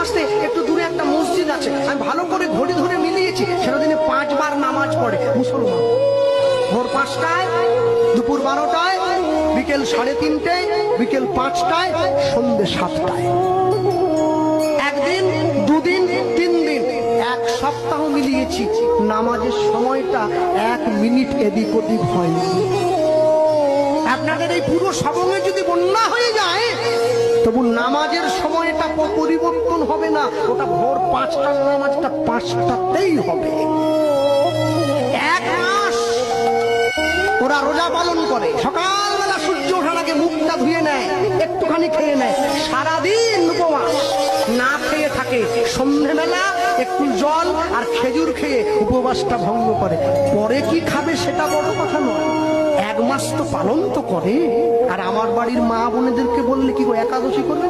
আসতে একটু দূরে একটা মসজিদ আছে, আমি ভালো করে ঘড়ি ধরে মিলিয়েছি, সেটা দিনে 5 বার নামাজ পড়ে মুসলমান। ভোর 5টায়, দুপুর 12টায়, বিকেল 3:30টায়, বিকেল 5টায়, সন্ধ্যে 7টায়। একদিন, দুদিন, 3 দিন, 1 সপ্তাহ মিলিয়েছি, নামাজের সময়টা 1 মিনিট এদিক ওদিক হয়নি। আপনাদের এই পুরো সবঙ্গে যদি বন্যা হয়ে যায়, তবু নামাজের সময়টা পরিবর্তন হবে না, ওটা ভোর 5টার নামাজটা 5টাতেই হবে। 1 মাস ওরা রোজা পালন করে, সকালবেলা সূর্য ওঠার আগে মুখটা ধুয়ে নেয়, একটুখানি খেয়ে নেয়, সারাদিন উপবাস না খেয়ে থাকে, সন্ধ্যেবেলা একটু জল আর খেজুর খেয়ে উপবাসটা ভঙ্গ করে। পরে কি খাবে সেটা বড় কথা নয়, 1 মাস তো পালন তো করে। আর আমার বাড়ির মা বোনেদেরকে বললে কি একাদশী করবে?